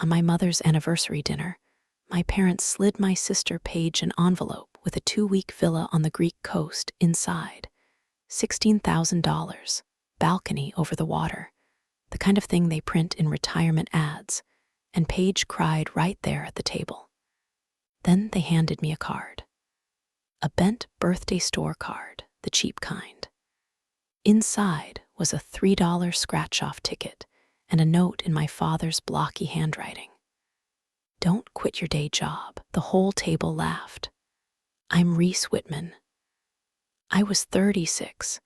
On my mother's anniversary dinner, my parents slid my sister Paige an envelope with a 2-week villa on the Greek coast inside. $16,000, balcony over the water, the kind of thing they print in retirement ads, and Paige cried right there at the table. Then they handed me a card. A bent birthday store card, the cheap kind. Inside was a $3 scratch-off ticket and a note in my father's blocky handwriting. "Don't quit your day job." The whole table laughed. I'm Reese Whitman. I was 36,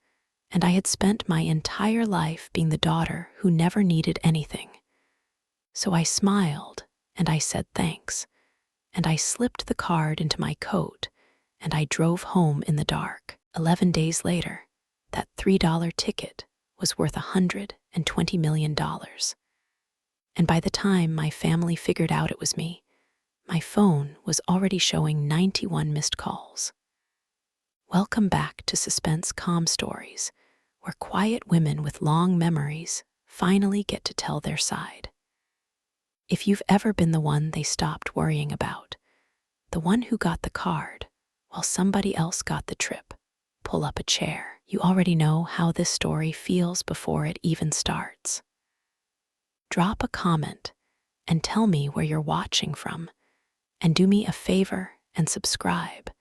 and I had spent my entire life being the daughter who never needed anything. So I smiled, and I said thanks, and I slipped the card into my coat, and I drove home in the dark. 11 days later, that $3 ticket was worth $120 million. And by the time my family figured out it was me, my phone was already showing 91 missed calls. Welcome back to Suspense Calm Stories, where quiet women with long memories finally get to tell their side. If you've ever been the one they stopped worrying about, the one who got the card while somebody else got the trip, pull up a chair. You already know how this story feels before it even starts. Drop a comment and tell me where you're watching from, and do me a favor and subscribe,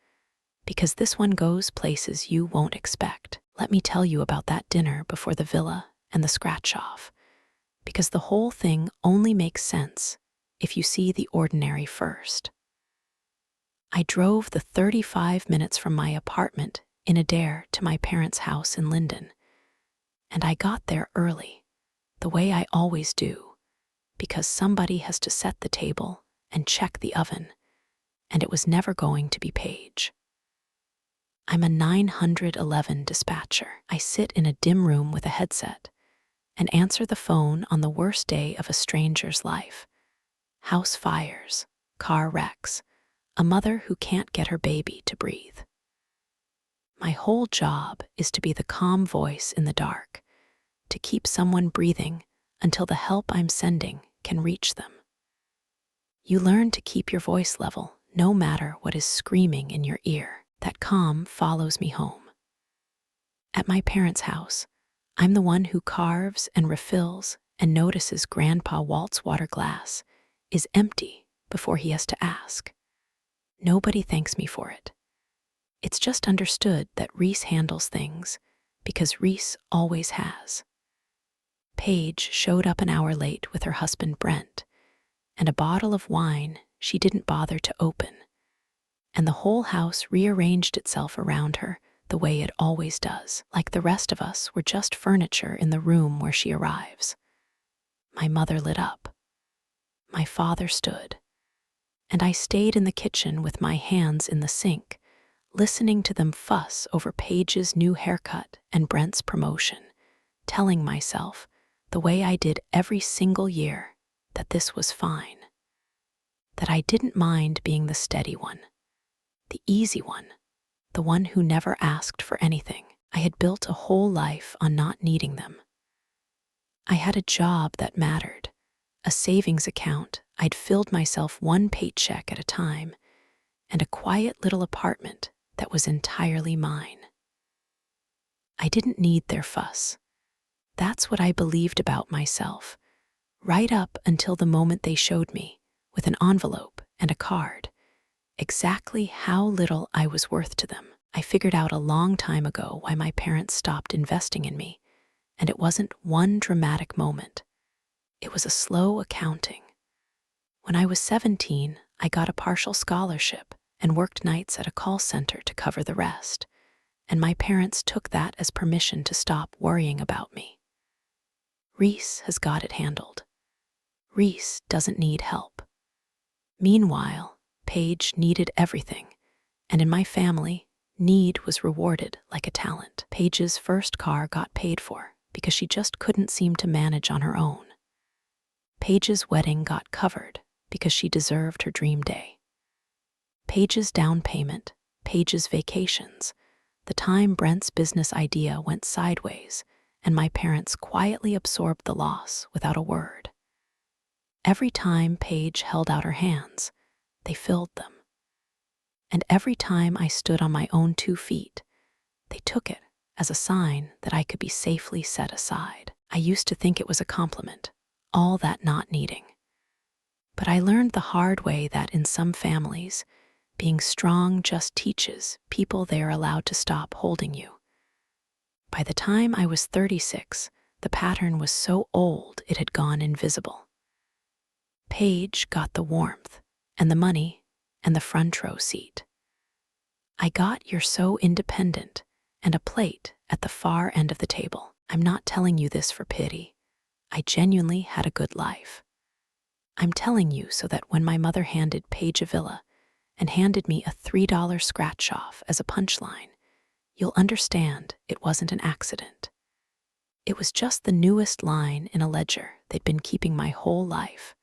because this one goes places you won't expect. Let me tell you about that dinner before the villa and the scratch-off, because the whole thing only makes sense if you see the ordinary first. I drove the 35 minutes from my apartment in Adair to my parents' house in Linden, and I got there early, the way I always do, because somebody has to set the table and check the oven, and it was never going to be Paige. I'm a 911 dispatcher. I sit in a dim room with a headset and answer the phone on the worst day of a stranger's life. House fires, car wrecks, a mother who can't get her baby to breathe. My whole job is to be the calm voice in the dark, to keep someone breathing until the help I'm sending can reach them. You learn to keep your voice level no matter what is screaming in your ear. That calm follows me home. At my parents' house, I'm the one who carves and refills and notices Grandpa Walt's water glass is empty before he has to ask. Nobody thanks me for it. It's just understood that Reese handles things because Reese always has. Paige showed up an hour late with her husband Brent and a bottle of wine she didn't bother to open, and the whole house rearranged itself around her the way it always does, like the rest of us were just furniture in the room where she arrives. My mother lit up. My father stood, and I stayed in the kitchen with my hands in the sink, listening to them fuss over Paige's new haircut and Brent's promotion, telling myself, the way I did every single year, that this was fine, that I didn't mind being the steady one, the easy one, the one who never asked for anything. I had built a whole life on not needing them. I had a job that mattered, a savings account I'd filled myself one paycheck at a time, and a quiet little apartment that was entirely mine. I didn't need their fuss. That's what I believed about myself, right up until the moment they showed me, with an envelope and a card, exactly how little I was worth to them. I figured out a long time ago why my parents stopped investing in me, and it wasn't one dramatic moment. It was a slow accounting. When I was 17, I got a partial scholarship and worked nights at a call center to cover the rest, and my parents took that as permission to stop worrying about me. Reese has got it handled. Reese doesn't need help. Meanwhile, Paige needed everything, and in my family, need was rewarded like a talent. Paige's first car got paid for because she just couldn't seem to manage on her own. Paige's wedding got covered because she deserved her dream day. Paige's down payment, Paige's vacations, the time Brent's business idea went sideways, and my parents quietly absorbed the loss without a word. Every time Paige held out her hands, they filled them. And every time I stood on my own 2 feet, they took it as a sign that I could be safely set aside. I used to think it was a compliment, all that not needing. But I learned the hard way that in some families, being strong just teaches people they are allowed to stop holding you. By the time I was 36, the pattern was so old it had gone invisible. Paige got the warmth and the money and the front row seat. I got "You're so independent" and a plate at the far end of the table. I'm not telling you this for pity. I genuinely had a good life. I'm telling you so that when my mother handed Paige a villa and handed me a $3 scratch-off as a punchline, you'll understand it wasn't an accident. It was just the newest line in a ledger they'd been keeping my whole life,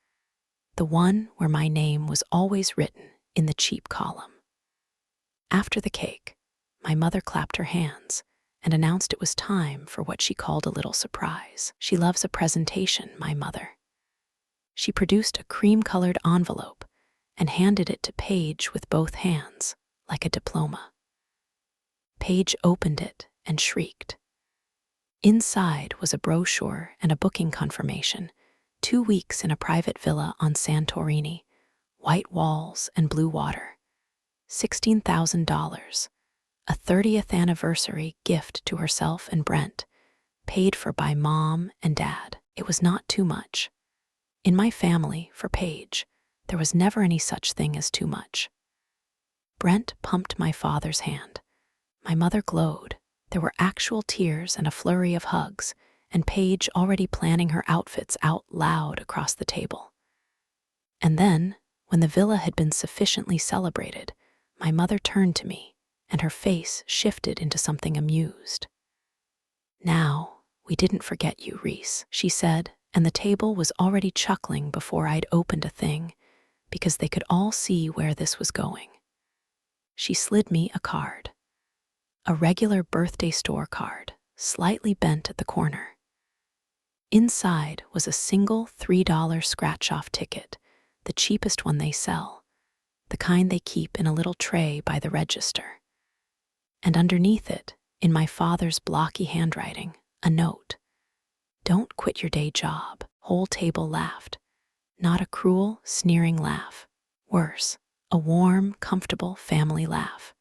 the one where my name was always written in the cheap column. After the cake, my mother clapped her hands and announced it was time for what she called a little surprise. She loves a presentation, my mother. She produced a cream-colored envelope and handed it to Paige with both hands, like a diploma. Paige opened it and shrieked. Inside was a brochure and a booking confirmation, 2 weeks in a private villa on Santorini, white walls and blue water, $16,000, a 30th anniversary gift to herself and Brent, paid for by Mom and Dad. It was not too much. In my family, for Paige, there was never any such thing as too much. Brent pumped my father's hand. My mother glowed. There were actual tears and a flurry of hugs, and Paige already planning her outfits out loud across the table. And then, when the villa had been sufficiently celebrated, my mother turned to me, and her face shifted into something amused. "Now, we didn't forget you, Reese," she said, and the table was already chuckling before I'd opened a thing, because they could all see where this was going. She slid me a card. A regular birthday store card, slightly bent at the corner. Inside was a single $3 scratch-off ticket, the cheapest one they sell, the kind they keep in a little tray by the register. And underneath it, in my father's blocky handwriting, a note. "Don't quit your day job." Whole table laughed. Not a cruel, sneering laugh. Worse, a warm, comfortable family laugh.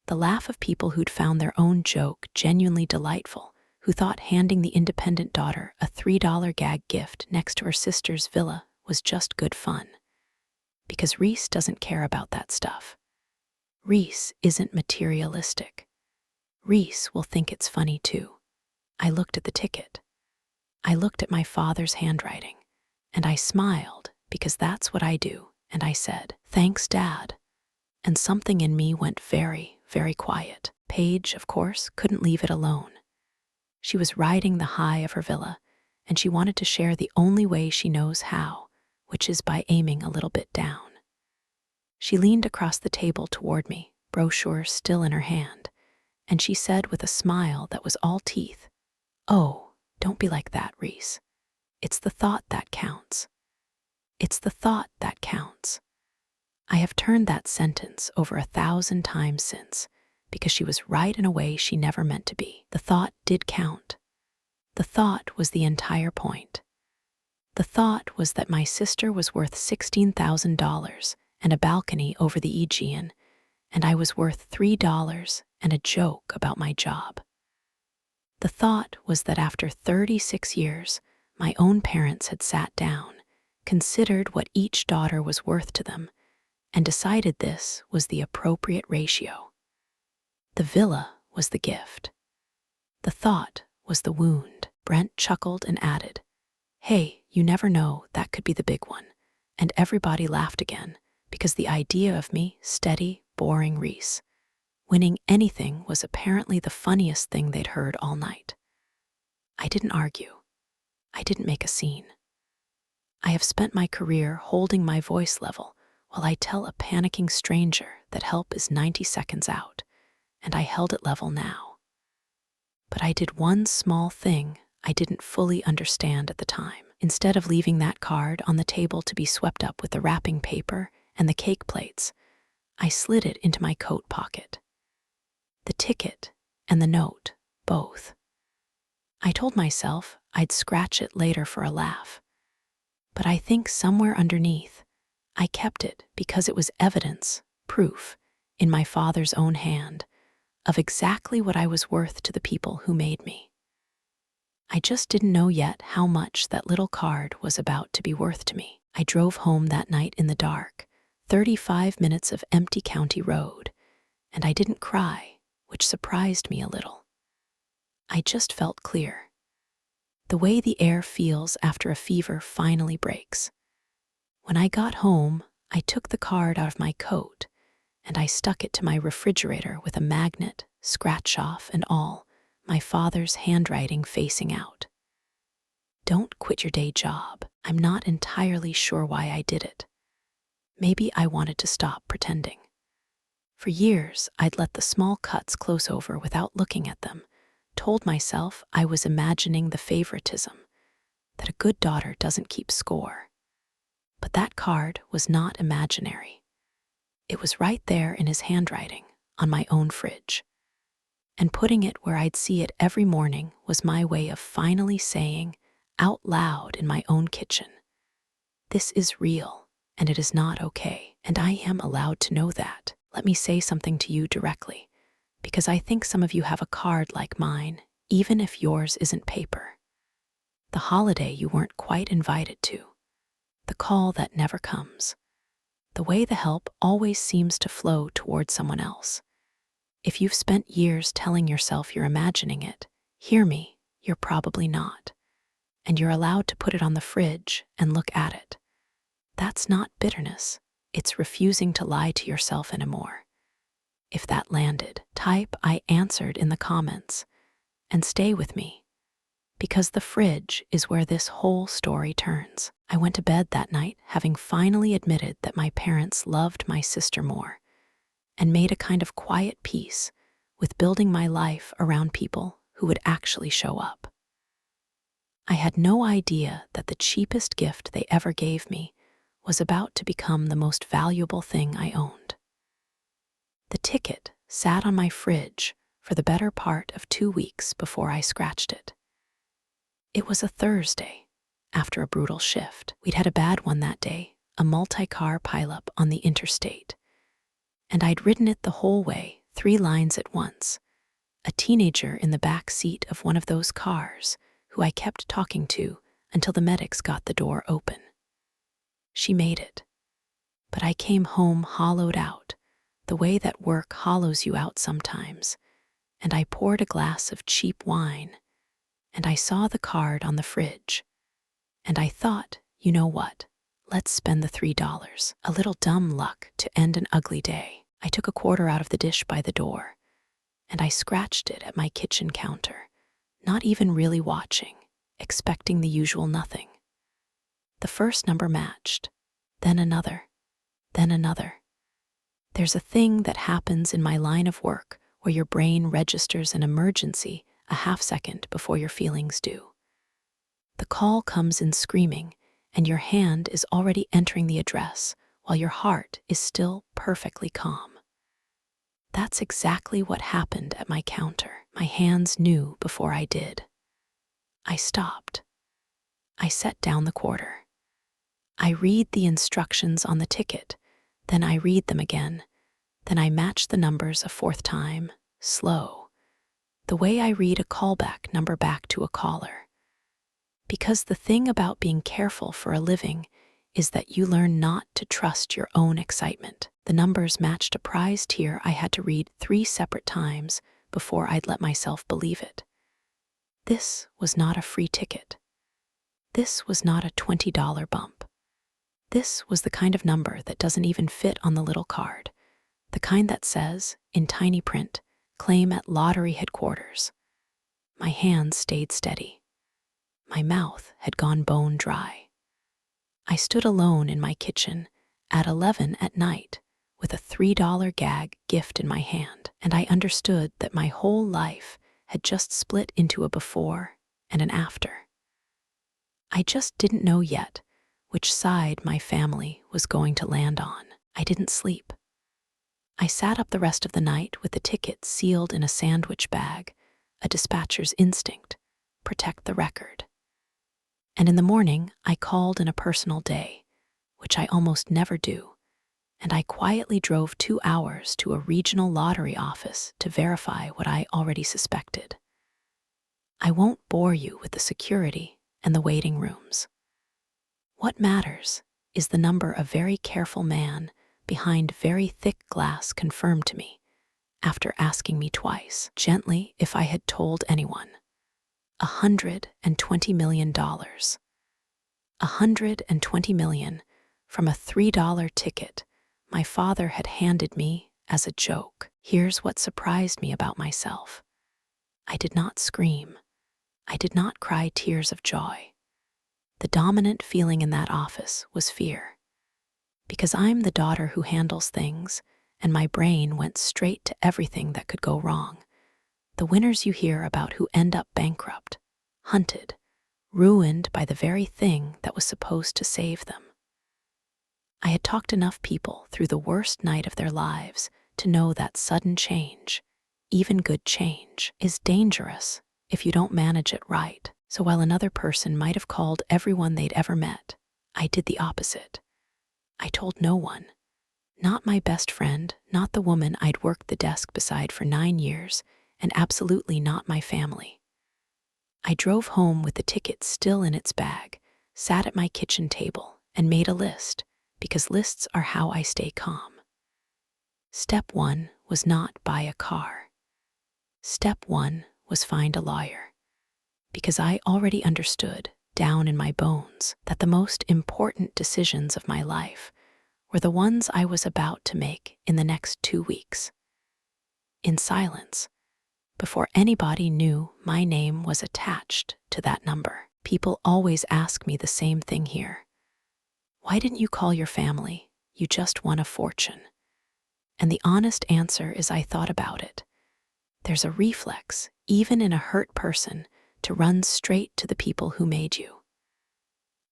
The laugh of people who'd found their own joke genuinely delightful, who thought handing the independent daughter a $3 gag gift next to her sister's villa was just good fun. Because Reese doesn't care about that stuff. Reese isn't materialistic. Reese will think it's funny too. I looked at the ticket. I looked at my father's handwriting, and I smiled because that's what I do, and I said, "Thanks, Dad." And something in me went very, very quiet. Paige, of course, couldn't leave it alone. She was riding the high of her villa, and she wanted to share the only way she knows how, which is by aiming a little bit down. She leaned across the table toward me, brochure still in her hand, and she said with a smile that was all teeth, "Oh, don't be like that, Reese. It's the thought that counts. It's the thought that counts." I have turned that sentence over 1,000 times since, because she was right in a way she never meant to be. The thought did count. The thought was the entire point. The thought was that my sister was worth $16,000 and a balcony over the Aegean, and I was worth $3 and a joke about my job. The thought was that after 36 years, my own parents had sat down, considered what each daughter was worth to them, and decided this was the appropriate ratio. The villa was the gift. The thought was the wound. Brent chuckled and added, "Hey, you never know, that could be the big one." And everybody laughed again, because the idea of me, steady, boring Reese, winning anything was apparently the funniest thing they'd heard all night. I didn't argue. I didn't make a scene. I have spent my career holding my voice level while I tell a panicking stranger that help is 90 seconds out, and I held it level now. But I did one small thing I didn't fully understand at the time. Instead of leaving that card on the table to be swept up with the wrapping paper and the cake plates, I slid it into my coat pocket. The ticket and the note, both. I told myself I'd scratch it later for a laugh. But I think somewhere underneath, I kept it because it was evidence, proof, in my father's own hand, of exactly what I was worth to the people who made me. I just didn't know yet how much that little card was about to be worth to me. I drove home that night in the dark, 35 minutes of empty county road, and I didn't cry, which surprised me a little. I just felt clear. The way the air feels after a fever finally breaks. When I got home, I took the card out of my coat and I stuck it to my refrigerator with a magnet, scratch off and all, my father's handwriting facing out. Don't quit your day job. I'm not entirely sure why I did it. Maybe I wanted to stop pretending. For years, I'd let the small cuts close over without looking at them, told myself I was imagining the favoritism, that a good daughter doesn't keep score. But that card was not imaginary. It was right there in his handwriting, on my own fridge. And putting it where I'd see it every morning was my way of finally saying, out loud in my own kitchen, this is real, and it is not okay, and I am allowed to know that. Let me say something to you directly, because I think some of you have a card like mine, even if yours isn't paper. The holiday you weren't quite invited to. The call that never comes. The way the help always seems to flow toward someone else. If you've spent years telling yourself you're imagining it, hear me, you're probably not. And you're allowed to put it on the fridge and look at it. That's not bitterness. It's refusing to lie to yourself anymore. If that landed, type I answered in the comments and stay with me. Because the fridge is where this whole story turns. I went to bed that night having finally admitted that my parents loved my sister more and made a kind of quiet peace with building my life around people who would actually show up. I had no idea that the cheapest gift they ever gave me was about to become the most valuable thing I owned. The ticket sat on my fridge for the better part of 2 weeks before I scratched it. It was a Thursday, after a brutal shift. We'd had a bad one that day, a multi-car pileup on the interstate. And I'd ridden it the whole way, 3 lines at once. A teenager in the back seat of one of those cars who I kept talking to until the medics got the door open. She made it. But I came home hollowed out, the way that work hollows you out sometimes, and I poured a glass of cheap wine, and I saw the card on the fridge, and I thought, you know what, let's spend the $3. A little dumb luck to end an ugly day. I took a quarter out of the dish by the door, and I scratched it at my kitchen counter, not even really watching, expecting the usual nothing. The first number matched, then another, then another. There's a thing that happens in my line of work where your brain registers an emergency a half second before your feelings do. The call comes in screaming, and your hand is already entering the address while your heart is still perfectly calm. That's exactly what happened at my counter. My hands knew before I did. I stopped. I set down the quarter. I read the instructions on the ticket, then I read them again, then I match the numbers a 4th time, slow, the way I read a callback number back to a caller. Because the thing about being careful for a living is that you learn not to trust your own excitement. The numbers matched a prize tier I had to read 3 separate times before I'd let myself believe it. This was not a free ticket. This was not a $20 bump. This was the kind of number that doesn't even fit on the little card, the kind that says, in tiny print, claim at lottery headquarters. My hands stayed steady. My mouth had gone bone dry. I stood alone in my kitchen at 11 at night with a $3 gag gift in my hand, and I understood that my whole life had just split into a before and an after. I just didn't know yet which side my family was going to land on. I didn't sleep. I sat up the rest of the night with the ticket sealed in a sandwich bag, a dispatcher's instinct, protect the record. And in the morning, I called in a personal day, which I almost never do, and I quietly drove 2 hours to a regional lottery office to verify what I already suspected. I won't bore you with the security and the waiting rooms. What matters is the number a very careful man behind very thick glass confirmed to me after asking me twice, gently, if I had told anyone. $120 million. $120 million from a $3 ticket my father had handed me as a joke. Here's what surprised me about myself. I did not scream. I did not cry tears of joy. The dominant feeling in that office was fear. Because I'm the daughter who handles things, and my brain went straight to everything that could go wrong. The winners you hear about who end up bankrupt, hunted, ruined by the very thing that was supposed to save them. I had talked enough people through the worst night of their lives to know that sudden change, even good change, is dangerous if you don't manage it right. So while another person might have called everyone they'd ever met, I did the opposite. I told no one. Not my best friend, not the woman I'd worked the desk beside for 9 years, and absolutely not my family. I drove home with the ticket still in its bag, sat at my kitchen table, and made a list, because lists are how I stay calm. Step 1 was not buy a car. Step 1 was find a lawyer, because I already understood, down in my bones, that the most important decisions of my life were the ones I was about to make in the next 2 weeks. In silence, before anybody knew my name was attached to that number. People always ask me the same thing here. Why didn't you call your family? You just won a fortune. And the honest answer is I thought about it. There's a reflex, even in a hurt person, to run straight to the people who made you.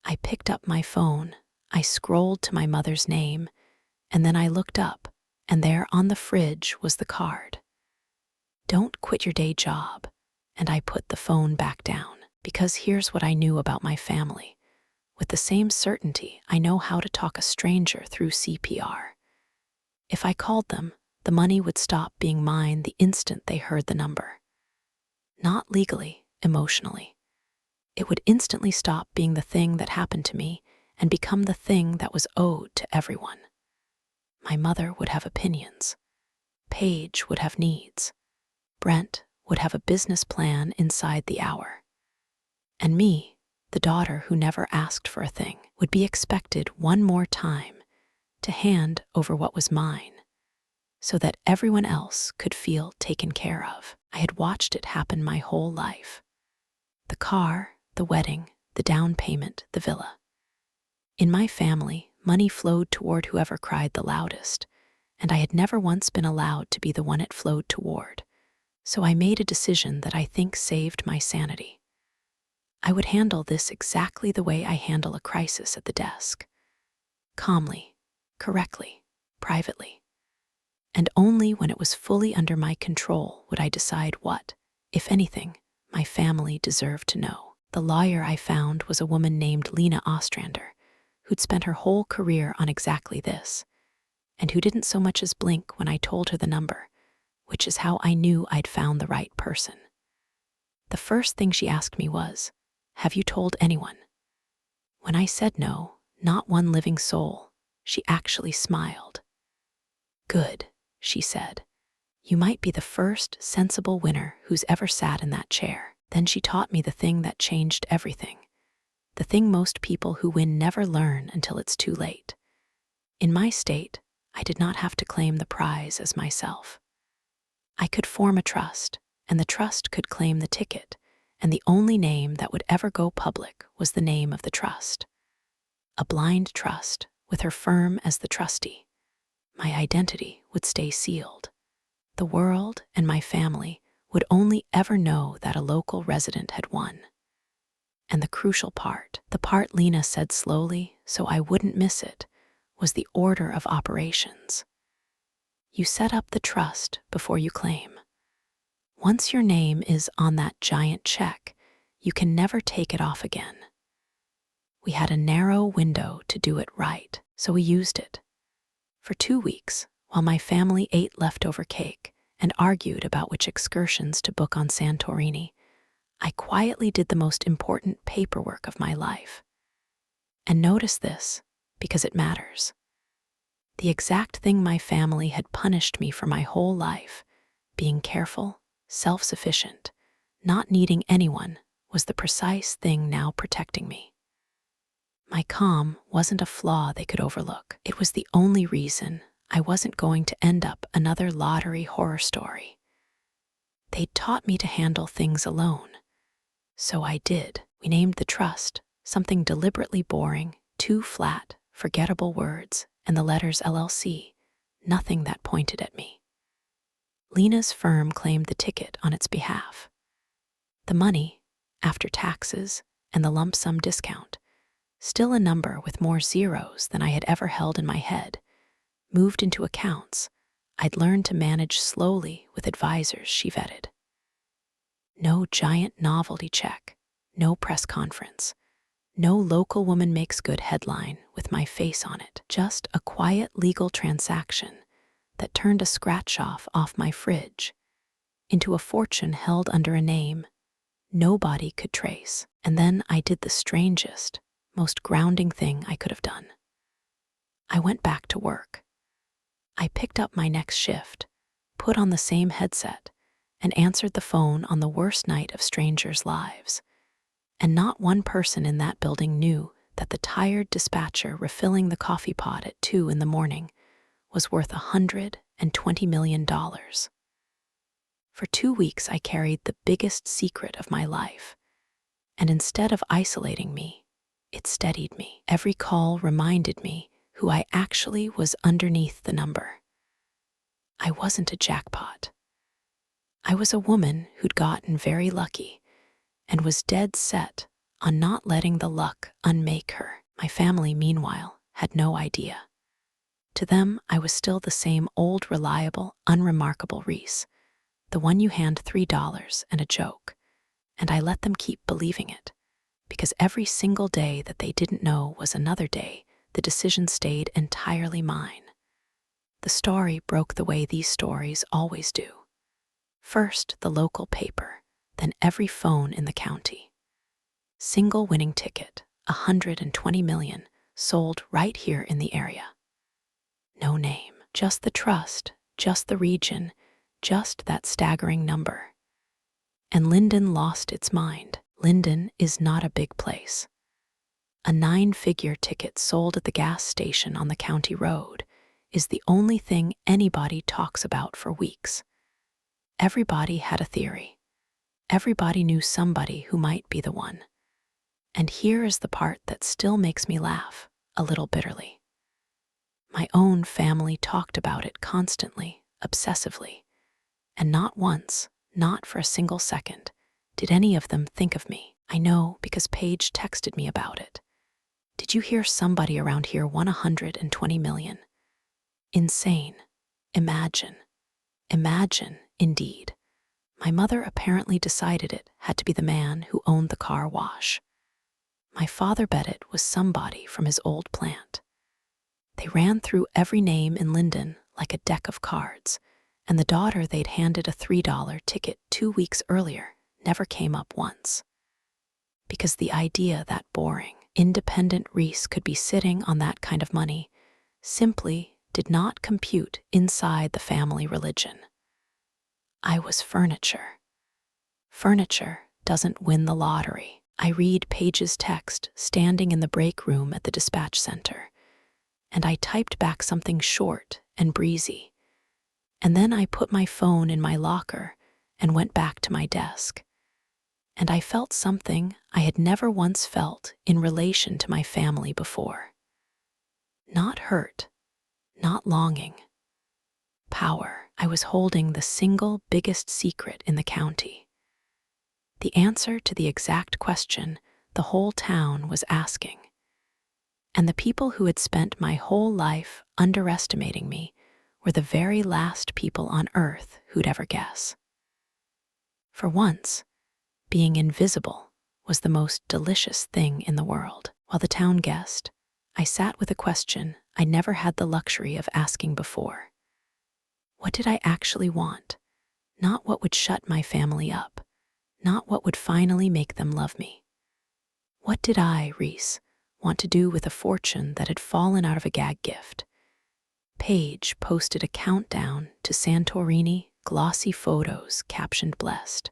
I picked up my phone, I scrolled to my mother's name, and then I looked up, and there on the fridge was the card. Don't quit your day job. And I put the phone back down, because here's what I knew about my family. With the same certainty, I know how to talk a stranger through CPR. If I called them, the money would stop being mine the instant they heard the number. Not legally, emotionally. It would instantly stop being the thing that happened to me and become the thing that was owed to everyone. My mother would have opinions. Paige would have needs. Brent would have a business plan inside the hour. And me, the daughter who never asked for a thing, would be expected one more time to hand over what was mine so that everyone else could feel taken care of. I had watched it happen my whole life. The car, the wedding, the down payment, the villa. In my family, money flowed toward whoever cried the loudest, and I had never once been allowed to be the one it flowed toward. So I made a decision that I think saved my sanity. I would handle this exactly the way I handle a crisis at the desk. Calmly, correctly, privately. And only when it was fully under my control would I decide what, if anything, my family deserved to know. The lawyer I found was a woman named Lena Ostrander, who'd spent her whole career on exactly this, and who didn't so much as blink when I told her the number, which is how I knew I'd found the right person. The first thing she asked me was, "Have you told anyone?" When I said no, not one living soul, she actually smiled. "Good," she said. "You might be the first sensible winner who's ever sat in that chair." Then she taught me the thing that changed everything. The thing most people who win never learn until it's too late. In my state, I did not have to claim the prize as myself. I could form a trust, and the trust could claim the ticket, and the only name that would ever go public was the name of the trust. A blind trust, with her firm as the trustee. My identity would stay sealed. The world and my family would only ever know that a local resident had won. And the crucial part, the part Lena said slowly so I wouldn't miss it, was the order of operations. You set up the trust before you claim. Once your name is on that giant check, you can never take it off again. We had a narrow window to do it right, so we used it. For 2 weeks, while my family ate leftover cake and argued about which excursions to book on Santorini, I quietly did the most important paperwork of my life. And notice this, because it matters. The exact thing my family had punished me for my whole life, being careful, self-sufficient, not needing anyone, was the precise thing now protecting me. My calm wasn't a flaw they could overlook. It was the only reason I wasn't going to end up another lottery horror story. They'd taught me to handle things alone. So I did. We named the trust something deliberately boring, 2 flat, forgettable words, and the letters LLC, nothing that pointed at me. Lena's firm claimed the ticket on its behalf. The money, after taxes and the lump sum discount, still a number with more zeros than I had ever held in my head, moved into accounts I'd learned to manage slowly with advisors she vetted. No giant novelty check, no press conference, no local woman makes good headline with my face on it, just a quiet legal transaction that turned a scratch-off my fridge into a fortune held under a name nobody could trace. And then I did the strangest, most grounding thing I could have done. I went back to work. I picked up my next shift, put on the same headset, and answered the phone on the worst night of strangers' lives. And not one person in that building knew that the tired dispatcher refilling the coffee pot at 2 in the morning was worth $120 million. For 2 weeks I carried the biggest secret of my life, and instead of isolating me, it steadied me. Every call reminded me who I actually was underneath the number. I wasn't a jackpot. I was a woman who'd gotten very lucky and was dead set on not letting the luck unmake her. My family, meanwhile, had no idea. To them, I was still the same old, reliable, unremarkable Reese, the one you hand $3 and a joke, and I let them keep believing it, because every single day that they didn't know was another day, the decision stayed entirely mine. The story broke the way these stories always do. First, the local paper, then every phone in the county. Single winning ticket, 120 million, sold right here in the area. No name, just the trust, just the region, just that staggering number. And Linden lost its mind. Linden is not a big place. A 9-figure ticket sold at the gas station on the county road is the only thing anybody talks about for weeks. Everybody had a theory. Everybody knew somebody who might be the one. And here is the part that still makes me laugh, a little bitterly. My own family talked about it constantly, obsessively, and not once, not for a single second, did any of them think of me. I know because Paige texted me about it. Did you hear somebody around here won 120 million? Insane. Imagine. Imagine, indeed. My mother apparently decided it had to be the man who owned the car wash. My father bet it was somebody from his old plant. They ran through every name in Linden like a deck of cards, and the daughter they'd handed a $3 ticket 2 weeks earlier never came up once. Because the idea that boring, independent Reese could be sitting on that kind of money simply did not compute inside the family religion. I was furniture. Furniture doesn't win the lottery. I read Paige's text standing in the break room at the dispatch center, and I typed back something short and breezy. And then I put my phone in my locker and went back to my desk. And I felt something I had never once felt in relation to my family before. Not hurt, not longing. Power. I was holding the single biggest secret in the county. The answer to the exact question the whole town was asking. And the people who had spent my whole life underestimating me were the very last people on earth who'd ever guess. For once, being invisible was the most delicious thing in the world. While the town guessed, I sat with a question I never had the luxury of asking before. What did I actually want? Not what would shut my family up, not what would finally make them love me. What did I, Reese, want to do with a fortune that had fallen out of a gag gift? Paige posted a countdown to Santorini, glossy photos captioned blessed.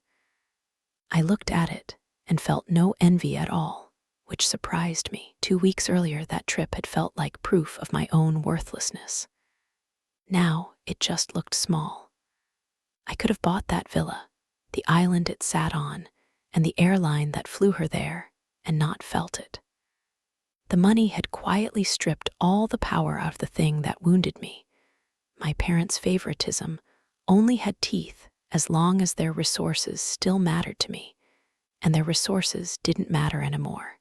I looked at it and felt no envy at all, which surprised me. 2 weeks earlier, that trip had felt like proof of my own worthlessness. Now it just looked small. I could have bought that villa, the island it sat on, and the airline that flew her there, and not felt it. The money had quietly stripped all the power out of the thing that wounded me. My parents' favoritism only had teeth as long as their resources still mattered to me, and their resources didn't matter anymore.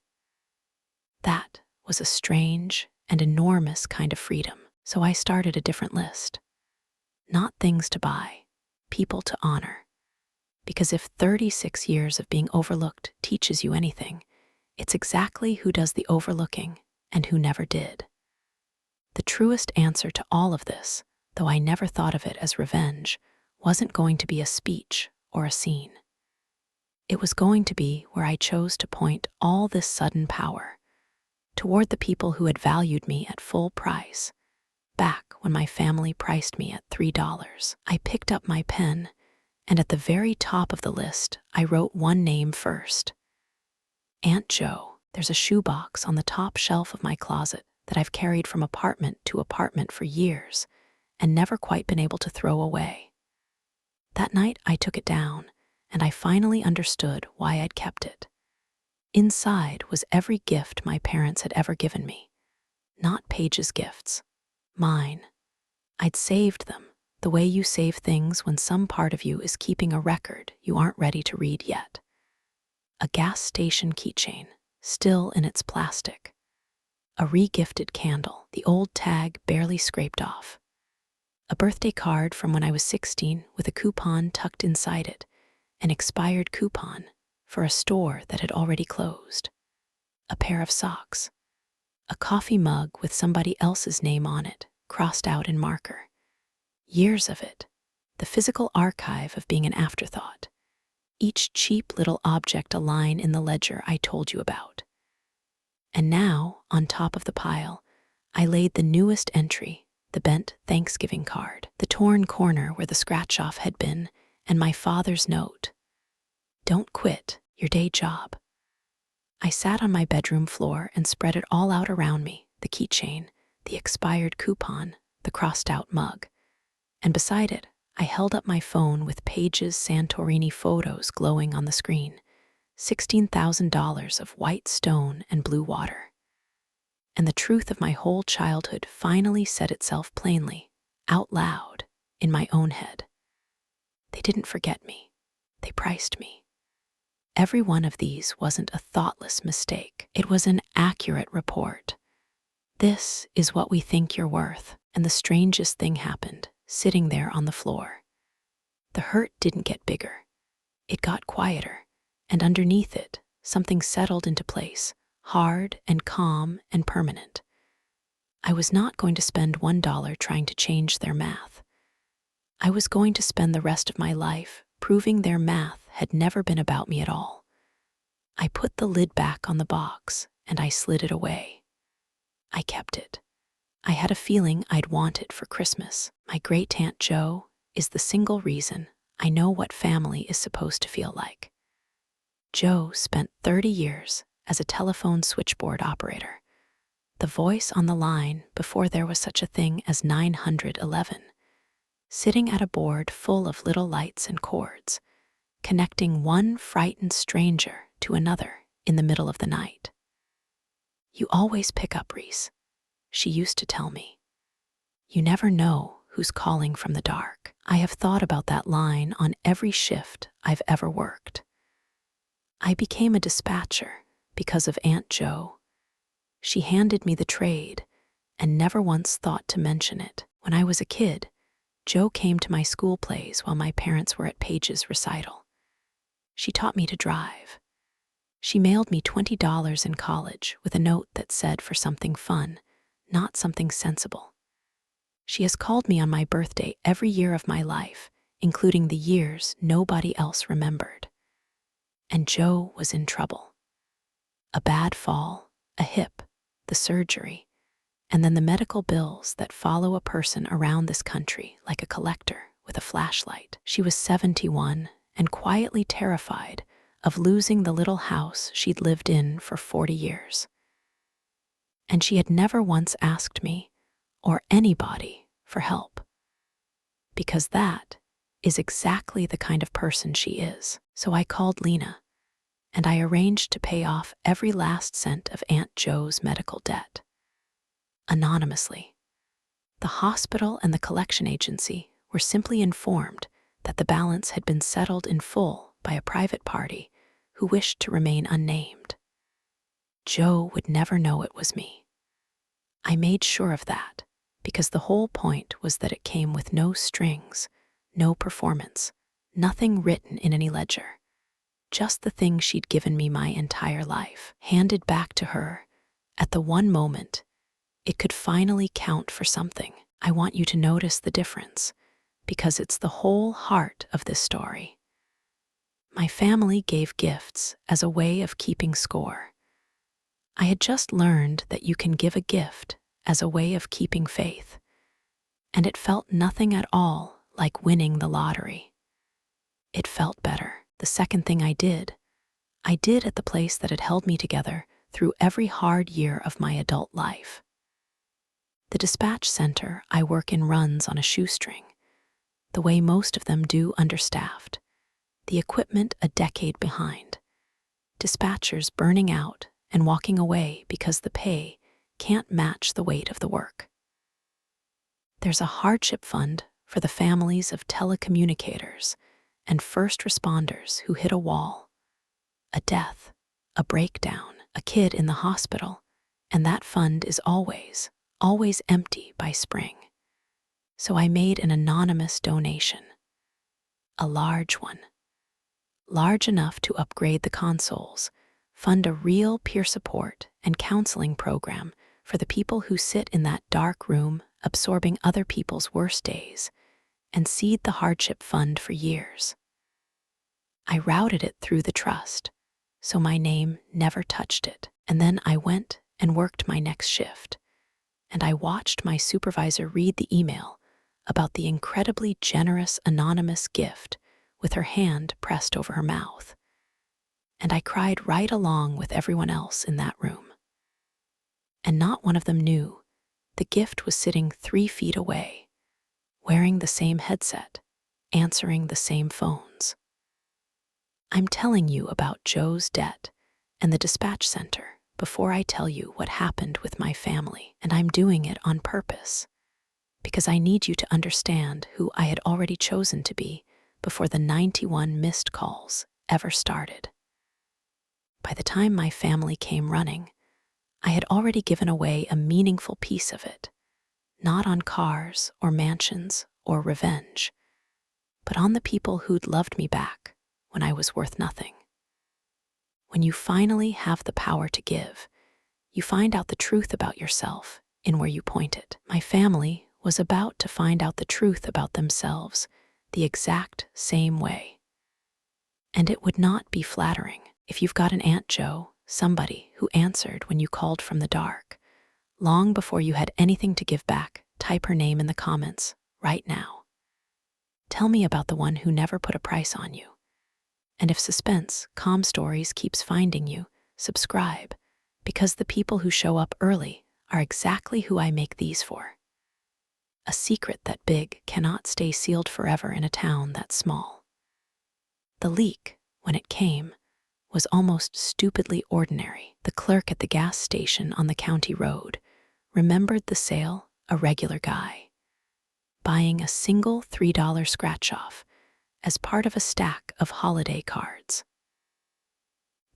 That was a strange and enormous kind of freedom, so I started a different list. Not things to buy, people to honor. Because if 36 years of being overlooked teaches you anything, it's exactly who does the overlooking and who never did. The truest answer to all of this, though I never thought of it as revenge, wasn't going to be a speech or a scene. It was going to be where I chose to point all this sudden power toward the people who had valued me at full price, back when my family priced me at $3. I picked up my pen, and at the very top of the list, I wrote one name first. Aunt Jo. There's a shoebox on the top shelf of my closet that I've carried from apartment to apartment for years and never quite been able to throw away. That night I took it down, and I finally understood why I'd kept it. Inside was every gift my parents had ever given me. Not Paige's gifts, mine. I'd saved them, the way you save things when some part of you is keeping a record you aren't ready to read yet. A gas station keychain, still in its plastic. A re-gifted candle, the old tag barely scraped off. A birthday card from when I was 16 with a coupon tucked inside it, an expired coupon for a store that had already closed. A pair of socks. A coffee mug with somebody else's name on it, crossed out in marker. Years of it, the physical archive of being an afterthought. Each cheap little object a line in the ledger I told you about. And now, on top of the pile, I laid the newest entry, the bent Thanksgiving card, the torn corner where the scratch-off had been, and my father's note. Don't quit your day job. I sat on my bedroom floor and spread it all out around me, the keychain, the expired coupon, the crossed-out mug. And beside it, I held up my phone with Paige's Santorini photos glowing on the screen, $16,000 of white stone and blue water. And the truth of my whole childhood finally said itself plainly, out loud, in my own head. They didn't forget me. They priced me. Every one of these wasn't a thoughtless mistake. It was an accurate report. This is what we think you're worth, and the strangest thing happened, sitting there on the floor. The hurt didn't get bigger. It got quieter, and underneath it, something settled into place, hard and calm and permanent. I was not going to spend $1 trying to change their math. I was going to spend the rest of my life proving their math had never been about me at all. I put the lid back on the box, and I slid it away. I kept it. I had a feeling I'd want it for Christmas. My great-aunt Jo is the single reason I know what family is supposed to feel like. Jo spent 30 years as a telephone switchboard operator, the voice on the line before there was such a thing as 911, sitting at a board full of little lights and cords, connecting one frightened stranger to another in the middle of the night. You always pick up, Reese, she used to tell me. You never know who's calling from the dark. I have thought about that line on every shift I've ever worked. I became a dispatcher because of Aunt Jo. She handed me the trade and never once thought to mention it. When I was a kid, Jo came to my school plays while my parents were at Paige's recital. She taught me to drive. She mailed me $20 in college with a note that said for something fun, not something sensible. She has called me on my birthday every year of my life, including the years nobody else remembered. And Jo was in trouble. A bad fall, a hip, the surgery, and then the medical bills that follow a person around this country like a collector with a flashlight. She was 71 and quietly terrified of losing the little house she'd lived in for 40 years. And she had never once asked me, or anybody, for help. Because that is exactly the kind of person she is. So I called Lena, and I arranged to pay off every last cent of Aunt Jo's medical debt. Anonymously. The hospital and the collection agency were simply informed that the balance had been settled in full by a private party who wished to remain unnamed. Jo would never know it was me. I made sure of that because the whole point was that it came with no strings, no performance, nothing written in any ledger. Just the thing she'd given me my entire life, handed back to her at the one moment it could finally count for something. I want you to notice the difference because it's the whole heart of this story. My family gave gifts as a way of keeping score. I had just learned that you can give a gift as a way of keeping faith, and it felt nothing at all like winning the lottery. It felt better. The second thing I did at the place that had held me together through every hard year of my adult life. The dispatch center I work in runs on a shoestring, the way most of them do understaffed, the equipment a decade behind, dispatchers burning out and walking away because the pay can't match the weight of the work. There's a hardship fund for the families of telecommunicators and first responders who hit a wall, a death, a breakdown, a kid in the hospital, and that fund is always empty by spring. So I made an anonymous donation, a large one, large enough to upgrade the consoles, fund a real peer support and counseling program for the people who sit in that dark room absorbing other people's worst days, and seed the hardship fund for years. I routed it through the trust, so my name never touched it. And then I went and worked my next shift, and I watched my supervisor read the email about the incredibly generous anonymous gift with her hand pressed over her mouth. And I cried right along with everyone else in that room. And not one of them knew the gift was sitting 3 feet away, wearing the same headset, answering the same phones. I'm telling you about Jo's debt and the dispatch center before I tell you what happened with my family, and I'm doing it on purpose, because I need you to understand who I had already chosen to be before the 91 missed calls ever started. By the time my family came running, I had already given away a meaningful piece of it, not on cars or mansions or revenge, but on the people who'd loved me back when I was worth nothing. When you finally have the power to give, you find out the truth about yourself in where you point it. My family was about to find out the truth about themselves the exact same way. And it would not be flattering if you've got an Aunt Jo, somebody who answered when you called from the dark. Long before you had anything to give back, type her name in the comments right now. Tell me about the one who never put a price on you. And if Suspense, Calm Stories keeps finding you, subscribe, because the people who show up early are exactly who I make these for. A secret that big cannot stay sealed forever in a town that small. The leak, when it came, was almost stupidly ordinary. The clerk at the gas station on the county road remembered the sale, a regular guy, buying a single $3 scratch-off as part of a stack of holiday cards.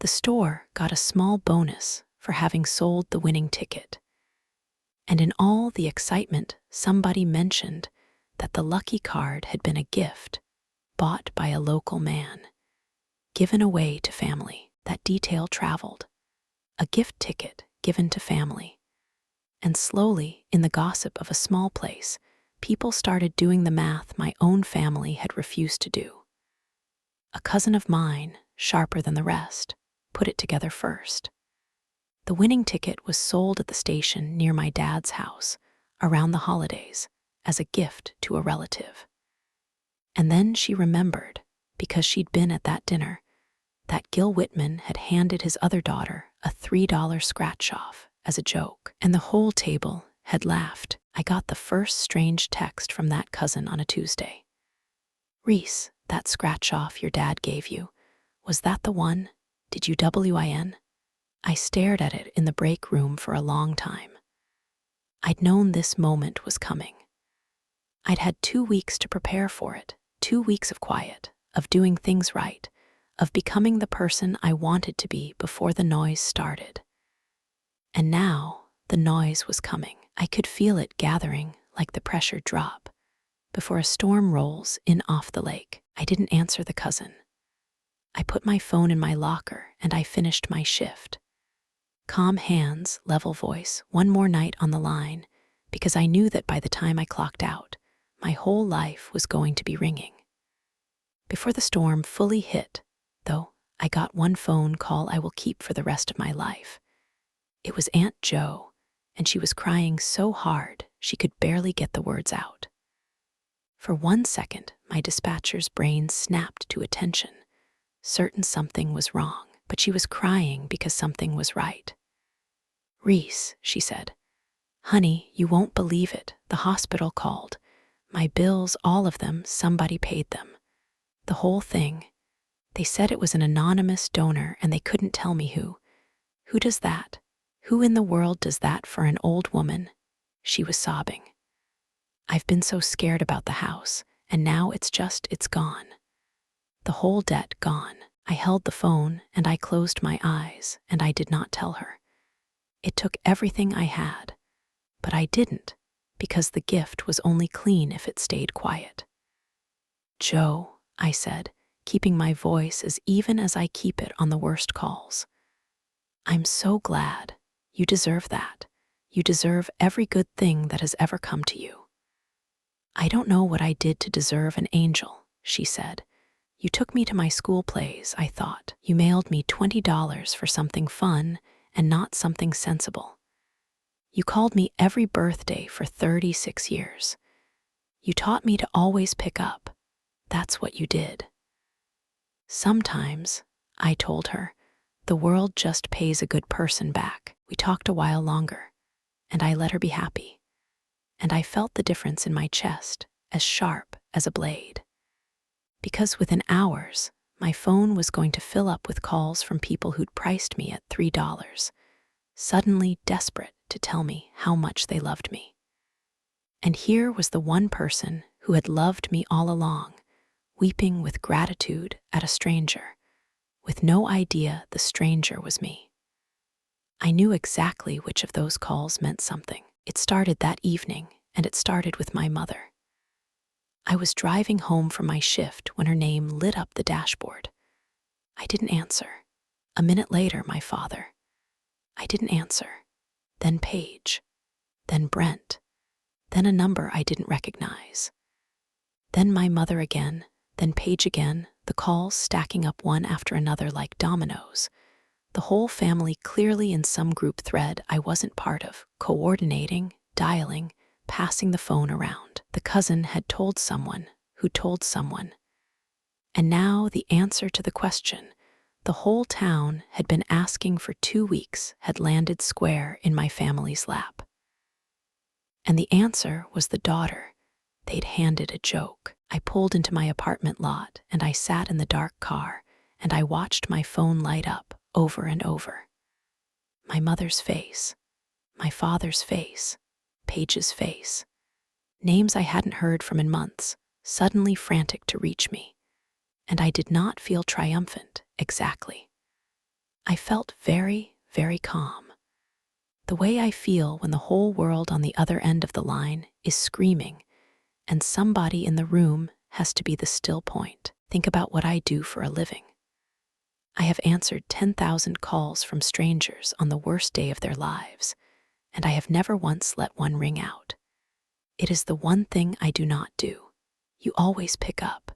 The store got a small bonus for having sold the winning ticket. And in all the excitement, somebody mentioned that the lucky card had been a gift bought by a local man, given away to family. That detail traveled. A gift ticket given to family. And slowly, in the gossip of a small place, people started doing the math my own family had refused to do. A cousin of mine, sharper than the rest, put it together first. The winning ticket was sold at the station near my dad's house around the holidays as a gift to a relative. And then she remembered, because she'd been at that dinner, that Gil Whitman had handed his other daughter a $3 scratch-off as a joke, and the whole table had laughed. I got the first strange text from that cousin on a Tuesday. "Reese, that scratch-off your dad gave you, was that the one? Did you win?" I stared at it in the break room for a long time. I'd known this moment was coming. I'd had 2 weeks to prepare for it, 2 weeks of quiet, of doing things right, of becoming the person I wanted to be before the noise started. And now the noise was coming. I could feel it gathering like the pressure drop before a storm rolls in off the lake. I didn't answer the cousin. I put my phone in my locker and I finished my shift. Calm hands, level voice, one more night on the line, because I knew that by the time I clocked out, my whole life was going to be ringing. Before the storm fully hit, though, I got one phone call I will keep for the rest of my life. It was Aunt Jo, and she was crying so hard she could barely get the words out. For 1 second, my dispatcher's brain snapped to attention, certain something was wrong, but she was crying because something was right. "Reese," she said, "honey, you won't believe it. The hospital called. My bills, all of them, somebody paid them. The whole thing. They said it was an anonymous donor and they couldn't tell me who. Who does that? Who in the world does that for an old woman?" She was sobbing. "I've been so scared about the house, and now it's gone. The whole debt gone." I held the phone and I closed my eyes and I did not tell her. It took everything I had, but I didn't, because the gift was only clean if it stayed quiet. "Joe," I said, keeping my voice as even as I keep it on the worst calls. "I'm so glad. You deserve that. You deserve every good thing that has ever come to you." "I don't know what I did to deserve an angel," she said. "You took me to my school plays, I thought. You mailed me $20 for something fun and not something sensible. You called me every birthday for 36 years. You taught me to always pick up. That's what you did." "Sometimes," I told her, "the world just pays a good person back." We talked a while longer, and I let her be happy. And I felt the difference in my chest, as sharp as a blade. Because within hours, my phone was going to fill up with calls from people who'd priced me at $3, suddenly desperate to tell me how much they loved me. And here was the one person who had loved me all along, weeping with gratitude at a stranger, with no idea the stranger was me. I knew exactly which of those calls meant something. It started that evening, and it started with my mother. I was driving home from my shift when her name lit up the dashboard. I didn't answer. A minute later, my father. I didn't answer. Then Paige. Then Brent. Then a number I didn't recognize. Then my mother again, then Paige again, the calls stacking up one after another like dominoes. The whole family clearly in some group thread I wasn't part of, coordinating, dialing, passing the phone around. The cousin had told someone who told someone. And now the answer to the question the whole town had been asking for 2 weeks had landed square in my family's lap. And the answer was the daughter they'd handed a joke. I pulled into my apartment lot and I sat in the dark car and I watched my phone light up over and over. My mother's face, my father's face, Paige's face. Names I hadn't heard from in months, suddenly frantic to reach me. And I did not feel triumphant, exactly. I felt very, very calm. The way I feel when the whole world on the other end of the line is screaming, and somebody in the room has to be the still point. Think about what I do for a living. I have answered 10,000 calls from strangers on the worst day of their lives, and I have never once let one ring out. It is the one thing I do not do. You always pick up.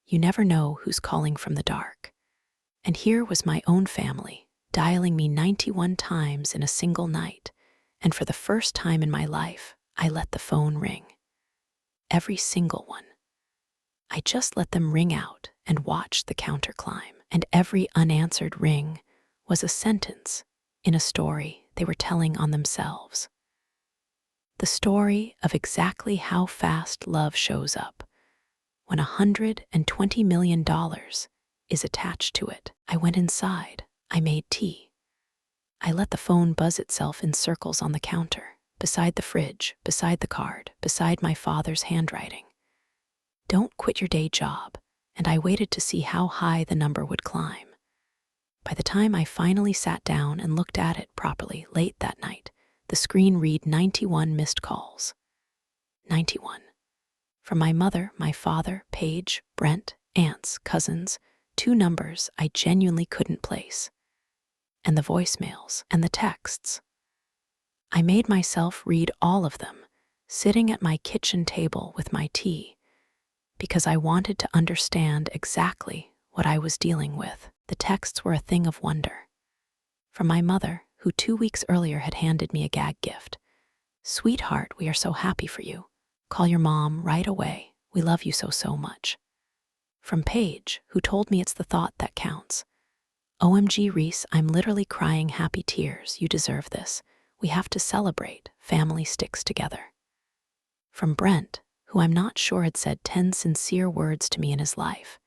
You never know who's calling from the dark. And here was my own family, dialing me 91 times in a single night, and for the first time in my life, I let the phone ring. Every single one. I just let them ring out and watched the counter climb, and every unanswered ring was a sentence in a story they were telling on themselves. The story of exactly how fast love shows up when $120 million is attached to it. I went inside. I made tea. I let the phone buzz itself in circles on the counter, beside the fridge, beside the card, beside my father's handwriting. Don't quit your day job, and I waited to see how high the number would climb. By the time I finally sat down and looked at it properly late that night, the screen read 91 missed calls. 91. From my mother, my father, Paige, Brent, aunts, cousins, 2 numbers I genuinely couldn't place. And the voicemails and the texts. I made myself read all of them, sitting at my kitchen table with my tea, because I wanted to understand exactly what I was dealing with. The texts were a thing of wonder. From my mother, who 2 weeks earlier had handed me a gag gift. "Sweetheart, we are so happy for you. Call your mom right away. We love you so, so much." From Paige, who told me it's the thought that counts. "OMG, Reese, I'm literally crying happy tears. You deserve this. We have to celebrate. Family sticks together." From Brent, who I'm not sure had said 10 sincere words to me in his life.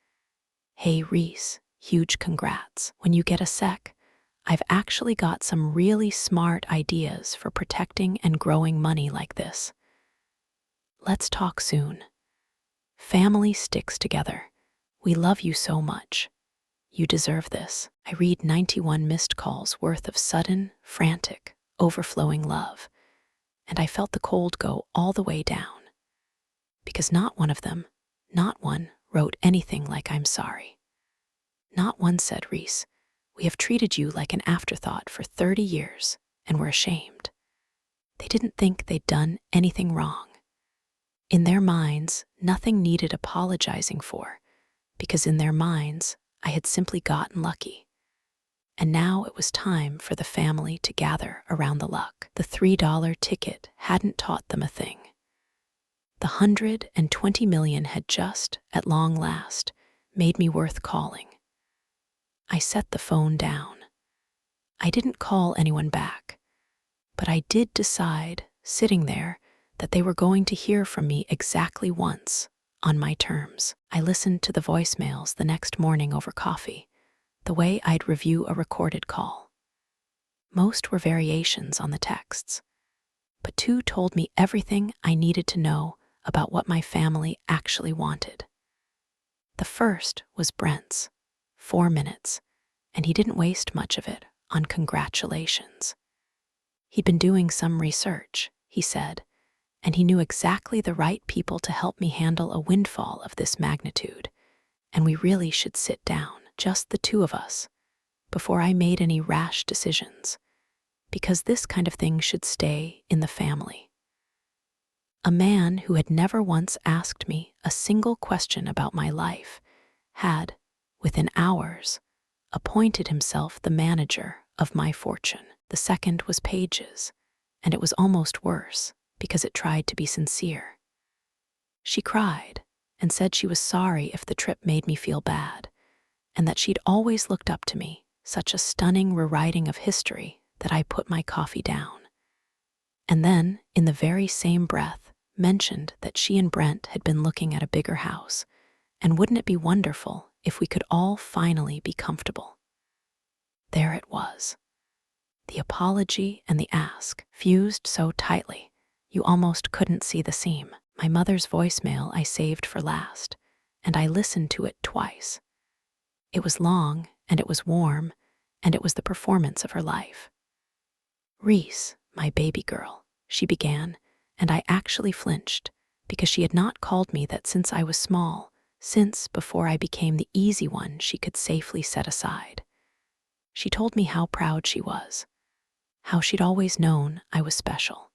"Hey, Reese, huge congrats. When you get a sec, I've actually got some really smart ideas for protecting and growing money like this. Let's talk soon. Family sticks together. We love you so much. You deserve this." I read 91 missed calls worth of sudden, frantic, overflowing love, and I felt the cold go all the way down. Because not one of them, not one, wrote anything like "I'm sorry." Not one said, "Reese, we have treated you like an afterthought for 30 years, and we're ashamed." They didn't think they'd done anything wrong. In their minds, nothing needed apologizing for, because in their minds, I had simply gotten lucky. And now it was time for the family to gather around the luck. The $3 ticket hadn't taught them a thing. The $120 million had just, at long last, made me worth calling. I set the phone down. I didn't call anyone back, but I did decide, sitting there, that they were going to hear from me exactly once, on my terms. I listened to the voicemails the next morning over coffee, the way I'd review a recorded call. Most were variations on the texts, but 2 told me everything I needed to know about what my family actually wanted. The first was Brent's, 4 minutes, and he didn't waste much of it on congratulations. He'd been doing some research, he said, and he knew exactly the right people to help me handle a windfall of this magnitude, and we really should sit down, just the 2 of us, before I made any rash decisions, because this kind of thing should stay in the family. A man who had never once asked me a single question about my life had, within hours, appointed himself the manager of my fortune. The second was Paige's, and it was almost worse because it tried to be sincere. She cried and said she was sorry if the trip made me feel bad, and that she'd always looked up to me, such a stunning rewriting of history that I put my coffee down. And then, in the very same breath, mentioned that she and Brent had been looking at a bigger house, and wouldn't it be wonderful if we could all finally be comfortable? There it was. The apology and the ask fused so tightly, you almost couldn't see the seam. My mother's voicemail I saved for last, and I listened to it twice. It was long, and it was warm, and it was the performance of her life. "Reese, my baby girl," she began, and I actually flinched, because she had not called me that since I was small, since before I became the easy one she could safely set aside. She told me how proud she was, how she'd always known I was special,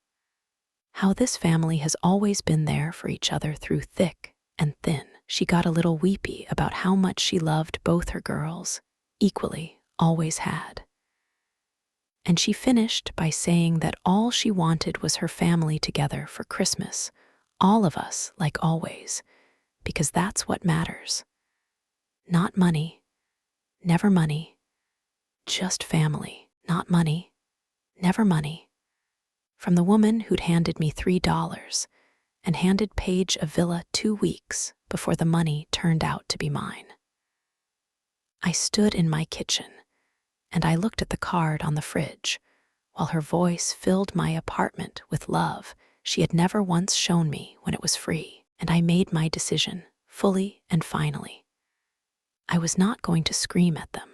how this family has always been there for each other through thick and thin. She got a little weepy about how much she loved both her girls, equally, always had. And she finished by saying that all she wanted was her family together for Christmas, all of us like always, because that's what matters. Not money, never money, just family. Not money, never money. From the woman who'd handed me $3 and handed Paige a villa 2 weeks before the money turned out to be mine. I stood in my kitchen, and I looked at the card on the fridge, while her voice filled my apartment with love she had never once shown me when it was free, and I made my decision, fully and finally. I was not going to scream at them.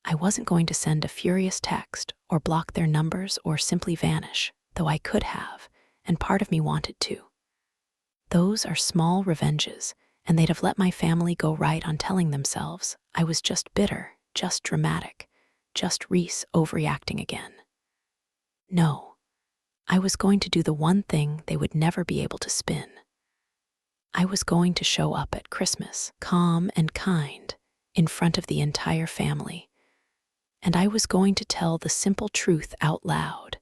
I wasn't going to send a furious text or block their numbers or simply vanish, though I could have, and part of me wanted to. Those are small revenges, and they'd have let my family go right on telling themselves I was just bitter, just dramatic, just Reese overreacting again. No, I was going to do the one thing they would never be able to spin. I was going to show up at Christmas, calm and kind, in front of the entire family, and I was going to tell the simple truth out loud.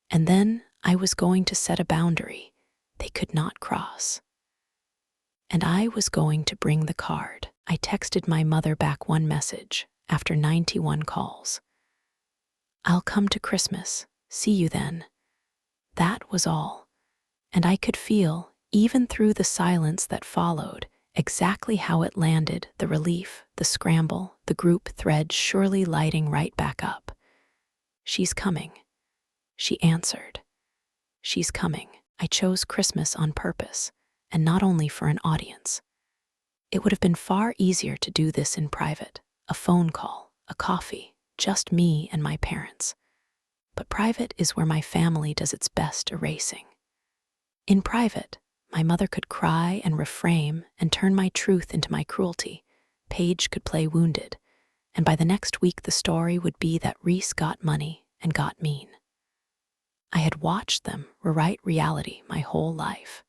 And then I was going to set a boundary they could not cross. And I was going to bring the card. I texted my mother back one message after 91 calls. "I'll come to Christmas. See you then." That was all. And I could feel, even through the silence that followed, exactly how it landed, the relief, the scramble, the group thread surely lighting right back up. "She's coming." She answered. "She's coming." I chose Christmas on purpose, and not only for an audience. It would have been far easier to do this in private, a phone call, a coffee, just me and my parents. But private is where my family does its best erasing. In private, my mother could cry and reframe and turn my truth into my cruelty. Paige could play wounded, and by the next week the story would be that Reese got money and got mean. I had watched them rewrite reality my whole life.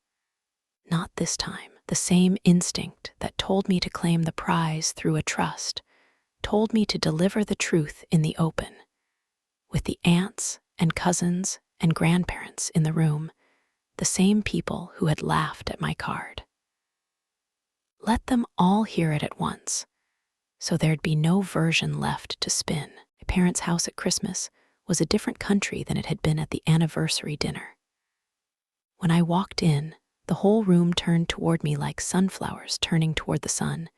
Not this time. The same instinct that told me to claim the prize through a trust told me to deliver the truth in the open, with the aunts and cousins and grandparents in the room, the same people who had laughed at my card. Let them all hear it at once, so there'd be no version left to spin. My parents' house at Christmas was a different country than it had been at the anniversary dinner. When I walked in, the whole room turned toward me like sunflowers turning toward the sun,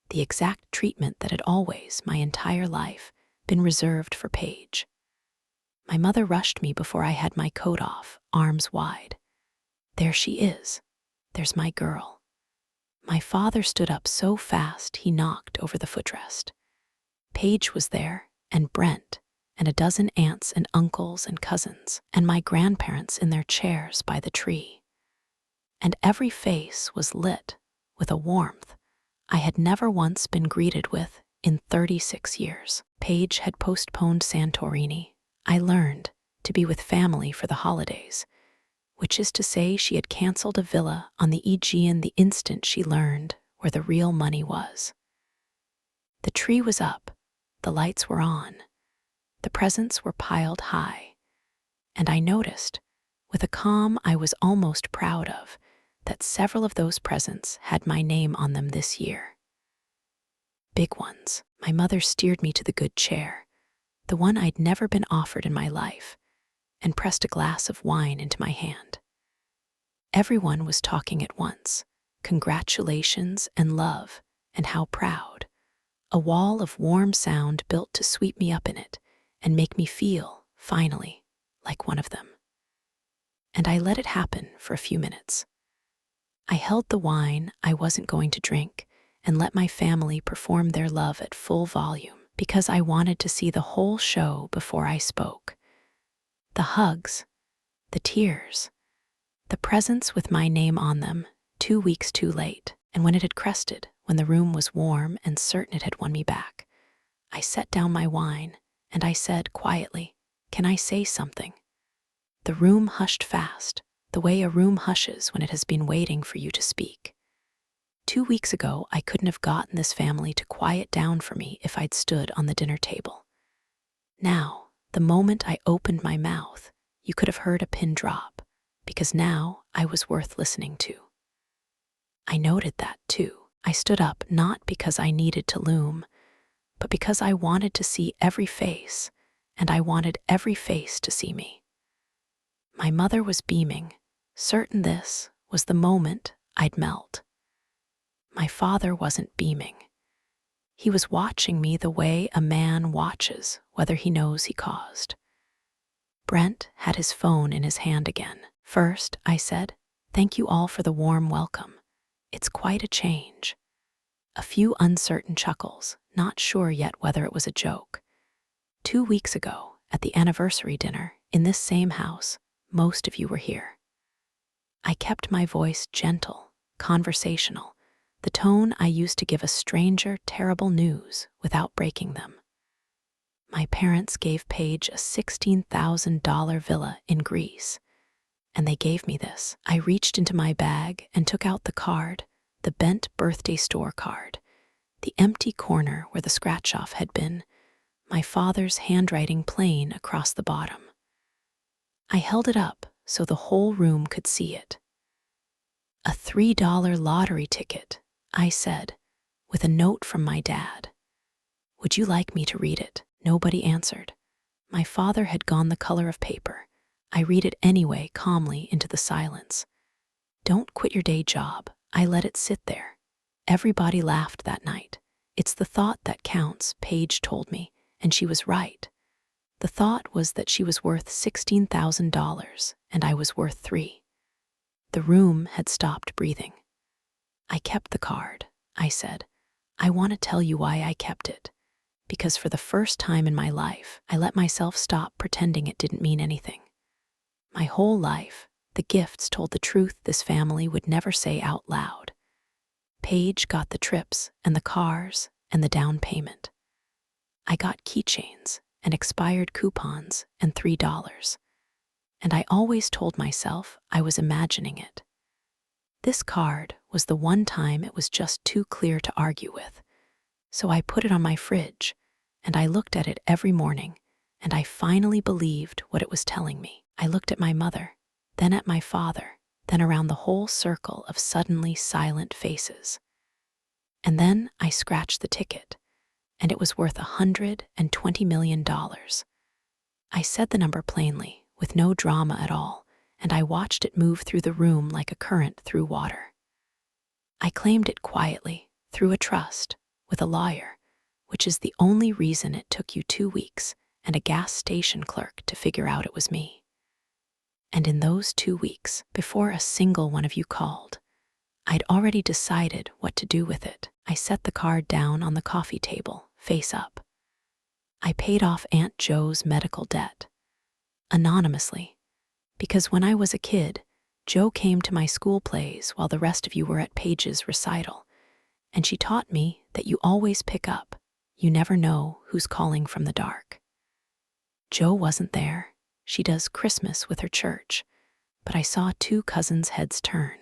the exact treatment that had always, my entire life, been reserved for Paige. My mother rushed me before I had my coat off, arms wide. "There she is. There's my girl." My father stood up so fast he knocked over the footrest. Paige was there, and Brent, and a dozen aunts and uncles and cousins, and my grandparents in their chairs by the tree. And every face was lit with a warmth I had never once been greeted with in 36 years. Paige had postponed Santorini, I learned, to be with family for the holidays, which is to say she had canceled a villa on the Aegean the instant she learned where the real money was. The tree was up, the lights were on, the presents were piled high, and I noticed, with a calm I was almost proud of, that several of those presents had my name on them this year. Big ones. My mother steered me to the good chair, the one I'd never been offered in my life, and pressed a glass of wine into my hand. Everyone was talking at once, congratulations and love, and how proud. A wall of warm sound built to sweep me up in it and make me feel, finally, like one of them. And I let it happen for a few minutes. I held the wine I wasn't going to drink and let my family perform their love at full volume. because I wanted to see the whole show before I spoke. The hugs, the tears, the presents with my name on them, 2 weeks too late, and when it had crested, when the room was warm and certain it had won me back, I set down my wine and I said quietly, "Can I say something?" The room hushed fast, the way a room hushes when it has been waiting for you to speak. 2 weeks ago, I couldn't have gotten this family to quiet down for me if I'd stood on the dinner table. Now, the moment I opened my mouth, you could have heard a pin drop, because now I was worth listening to. I noted that, too. I stood up not because I needed to loom, but because I wanted to see every face, and I wanted every face to see me. My mother was beaming, certain this was the moment I'd melt. My father wasn't beaming. He was watching me the way a man watches whether he knows he caused. Brent had his phone in his hand again. "First," I said, "thank you all for the warm welcome. It's quite a change." A few uncertain chuckles, not sure yet whether it was a joke. 2 weeks ago, at the anniversary dinner, in this same house, most of you were here. I kept my voice gentle, conversational, the tone I used to give a stranger terrible news without breaking them. My parents gave Paige a $16,000 villa in Greece, and they gave me this. I reached into my bag and took out the card, the bent birthday store card, the empty corner where the scratch-off had been, my father's handwriting plain across the bottom. I held it up so the whole room could see it. "A $3 lottery ticket," I said, "with a note from my dad. Would you like me to read it?" Nobody answered. My father had gone the color of paper. I read it anyway, calmly, into the silence. "Don't quit your day job." I let it sit there. Everybody laughed that night. "It's the thought that counts," Paige told me, and she was right. The thought was that she was worth $16,000 and I was worth $3. The room had stopped breathing. "I kept the card," I said. "I want to tell you why I kept it. Because for the first time in my life, I let myself stop pretending it didn't mean anything. My whole life, the gifts told the truth this family would never say out loud. Paige got the trips and the cars and the down payment. I got keychains and expired coupons and $3. And I always told myself I was imagining it. This card was the one time it was just too clear to argue with. So I put it on my fridge, and I looked at it every morning, and I finally believed what it was telling me. I looked at my mother, then at my father, then around the whole circle of suddenly silent faces. And then I scratched the ticket, and it was worth $120 million. I said the number plainly, with no drama at all, and I watched it move through the room like a current through water. I claimed it quietly, through a trust, with a lawyer, which is the only reason it took you 2 weeks and a gas station clerk to figure out it was me. And in those 2 weeks, before a single one of you called, I'd already decided what to do with it. I set the card down on the coffee table, face up. I paid off Aunt Joe's medical debt, anonymously, because when I was a kid, Joe came to my school plays while the rest of you were at Paige's recital, and she taught me that you always pick up. You never know who's calling from the dark. Joe wasn't there. She does Christmas with her church, but I saw 2 cousins' heads turn.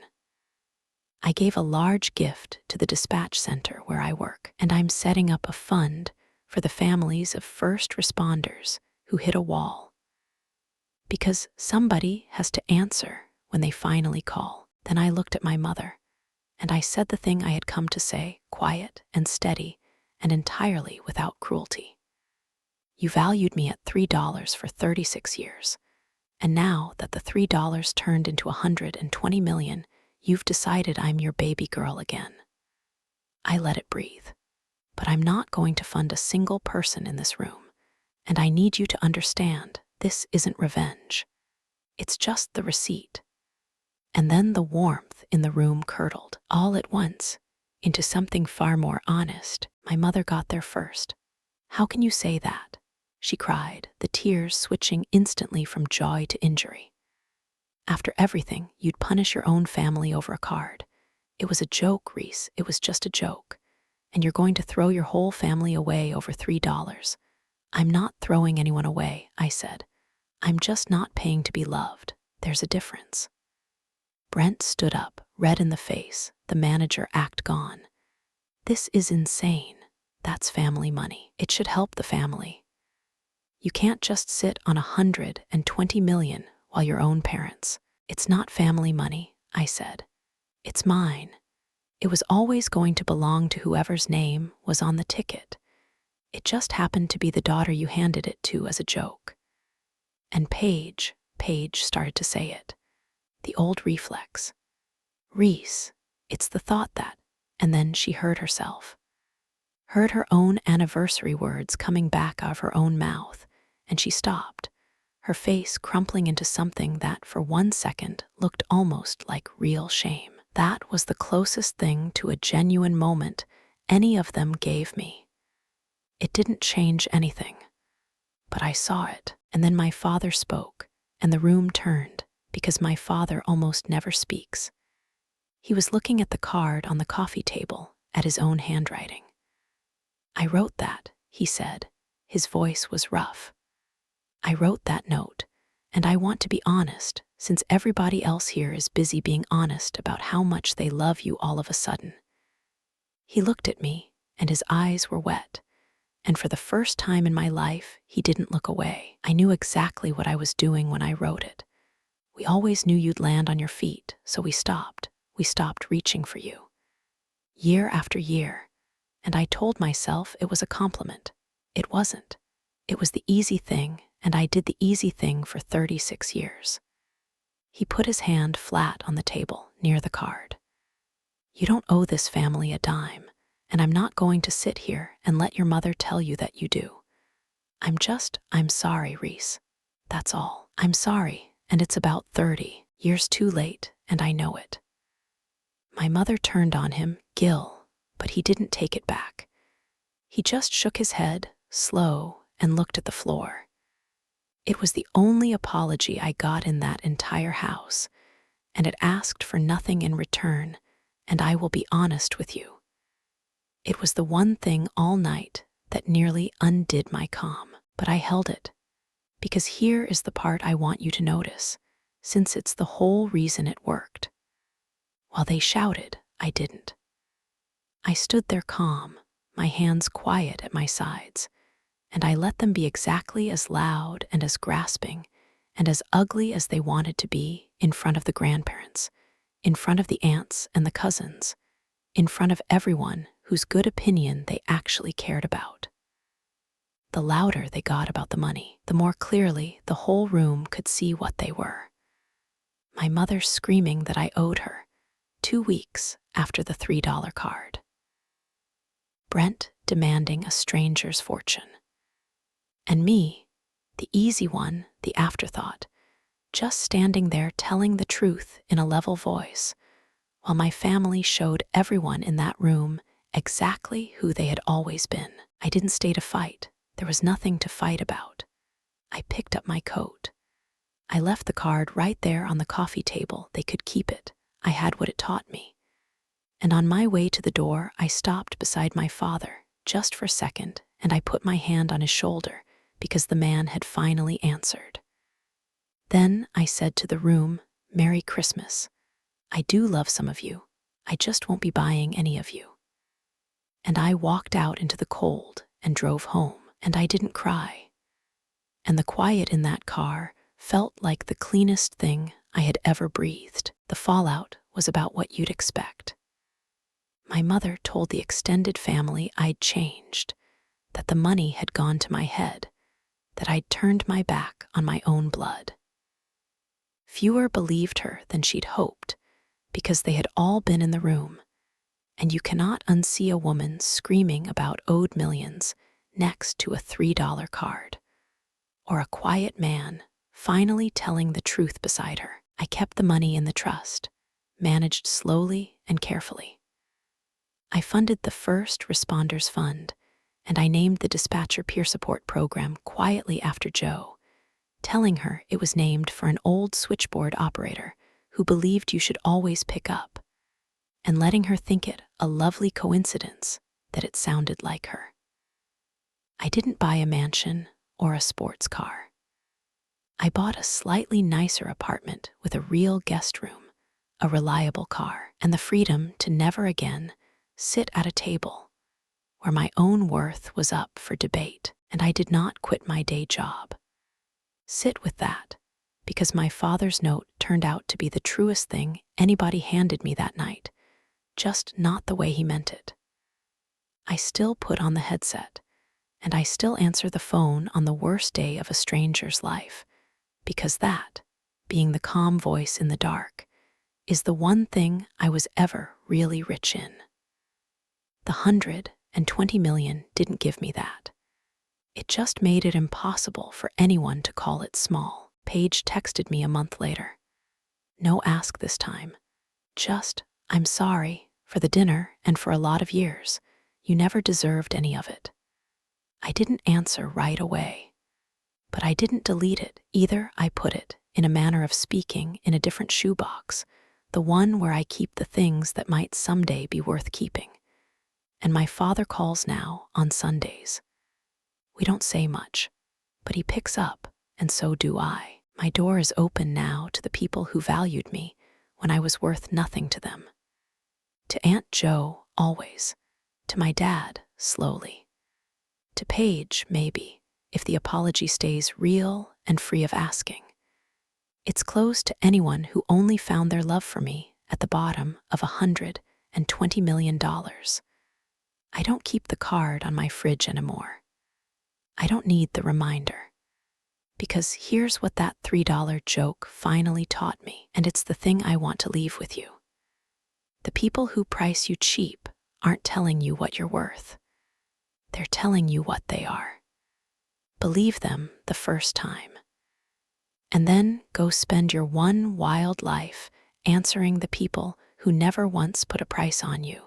I gave a large gift to the dispatch center where I work, and I'm setting up a fund for the families of first responders who hit a wall. Because somebody has to answer when they finally call. Then I looked at my mother, and I said the thing I had come to say, quiet and steady, and entirely without cruelty. You valued me at $3 for 36 years, and now that the $3 turned into $120 million, you've decided I'm your baby girl again. I let it breathe, but I'm not going to fund a single person in this room, and I need you to understand this isn't revenge. It's just the receipt. And then the warmth in the room curdled, all at once, into something far more honest. My mother got there first. How can you say that? She cried, the tears switching instantly from joy to injury. After everything, you'd punish your own family over a card. It was a joke, Reese. It was just a joke. And you're going to throw your whole family away over $3. I'm not throwing anyone away, I said. I'm just not paying to be loved. There's a difference. Brent stood up, red in the face, the manager act gone. This is insane. That's family money. It should help the family. You can't just sit on 120 million while your own parents. It's not family money, I said. It's mine. It was always going to belong to whoever's name was on the ticket. It just happened to be the daughter you handed it to as a joke. And Paige started to say it. The old reflex. Reese, it's the thought that, and then she heard herself. Heard her own anniversary words coming back out of her own mouth, and she stopped, her face crumpling into something that for 1 second looked almost like real shame. That was the closest thing to a genuine moment any of them gave me. It didn't change anything, but I saw it, and then my father spoke, and the room turned, because my father almost never speaks. He was looking at the card on the coffee table, at his own handwriting. I wrote that, he said. His voice was rough. I wrote that note, and I want to be honest, since everybody else here is busy being honest about how much they love you all of a sudden. He looked at me, and his eyes were wet, and for the first time in my life, he didn't look away. I knew exactly what I was doing when I wrote it. We always knew you'd land on your feet, so we stopped. We stopped reaching for you. Year after year, and I told myself it was a compliment. It wasn't. It was the easy thing, and I did the easy thing for 36 years. He put his hand flat on the table, near the card. You don't owe this family a dime, and I'm not going to sit here and let your mother tell you that you do. I'm sorry, Reese. That's all. I'm sorry, and it's about 30 years too late, and I know it. My mother turned on him, Gil, but he didn't take it back. He just shook his head, slow, and looked at the floor. It was the only apology I got in that entire house, and it asked for nothing in return, and I will be honest with you. It was the one thing all night that nearly undid my calm, but I held it, because here is the part I want you to notice, since it's the whole reason it worked. While they shouted, I didn't. I stood there calm, my hands quiet at my sides, and I let them be exactly as loud and as grasping and as ugly as they wanted to be in front of the grandparents, in front of the aunts and the cousins, in front of everyone whose good opinion they actually cared about. The louder they got about the money, the more clearly the whole room could see what they were. My mother screaming that I owed her, 2 weeks after the $3 card. Brent demanding a stranger's fortune. And me, the easy one, the afterthought, just standing there telling the truth in a level voice, while my family showed everyone in that room exactly who they had always been. I didn't stay to fight. There was nothing to fight about. I picked up my coat. I left the card right there on the coffee table. They could keep it. I had what it taught me. And on my way to the door, I stopped beside my father, just for a second, and I put my hand on his shoulder, because the man had finally answered. Then I said to the room, Merry Christmas. I do love some of you. I just won't be buying any of you. And I walked out into the cold and drove home, and I didn't cry. And the quiet in that car felt like the cleanest thing I had ever breathed. The fallout was about what you'd expect. My mother told the extended family I'd changed, that the money had gone to my head, that I'd turned my back on my own blood. Fewer believed her than she'd hoped, because they had all been in the room, and you cannot unsee a woman screaming about owed millions next to a $3 card, or a quiet man finally telling the truth beside her. I kept the money in the trust, managed slowly and carefully. I funded the first responders fund, and I named the dispatcher peer support program quietly after Joe, telling her it was named for an old switchboard operator who believed you should always pick up, and letting her think it a lovely coincidence that it sounded like her. I didn't buy a mansion or a sports car. I bought a slightly nicer apartment with a real guest room, a reliable car, and the freedom to never again sit at a table where my own worth was up for debate. And I did not quit my day job. Sit with that, because my father's note turned out to be the truest thing anybody handed me that night, just not the way he meant it. I still put on the headset, and I still answer the phone on the worst day of a stranger's life, because that, being the calm voice in the dark, is the one thing I was ever really rich in. The 120 million didn't give me that. It just made it impossible for anyone to call it small. Paige texted me a month later. No ask this time. Just, I'm sorry for the dinner and for a lot of years. You never deserved any of it. I didn't answer right away, but I didn't delete it either. I put it, in a manner of speaking, in a different shoebox, the one where I keep the things that might someday be worth keeping. And my father calls now on Sundays. We don't say much, but he picks up, and so do I. My door is open now to the people who valued me when I was worth nothing to them. To Aunt Jo, always. To my dad, slowly. To Paige, maybe, if the apology stays real and free of asking. It's closed to anyone who only found their love for me at the bottom of $120 million. I don't keep the card on my fridge anymore. I don't need the reminder. Because here's what that $3 joke finally taught me, and it's the thing I want to leave with you. The people who price you cheap aren't telling you what you're worth. They're telling you what they are. Believe them the first time. And then go spend your one wild life answering the people who never once put a price on you.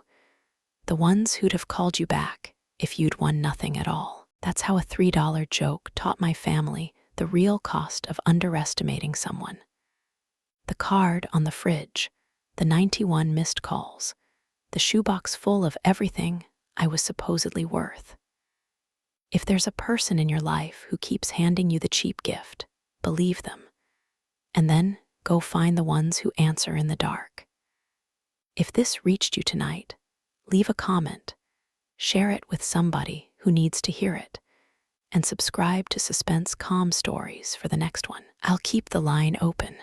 The ones who'd have called you back if you'd won nothing at all. That's how a $3 joke taught my family the real cost of underestimating someone. The card on the fridge, the 91 missed calls, the shoebox full of everything I was supposedly worth. If there's a person in your life who keeps handing you the cheap gift, believe them. And then go find the ones who answer in the dark. If this reached you tonight, leave a comment, share it with somebody who needs to hear it, and subscribe to Suspense Calm Stories for the next one. I'll keep the line open.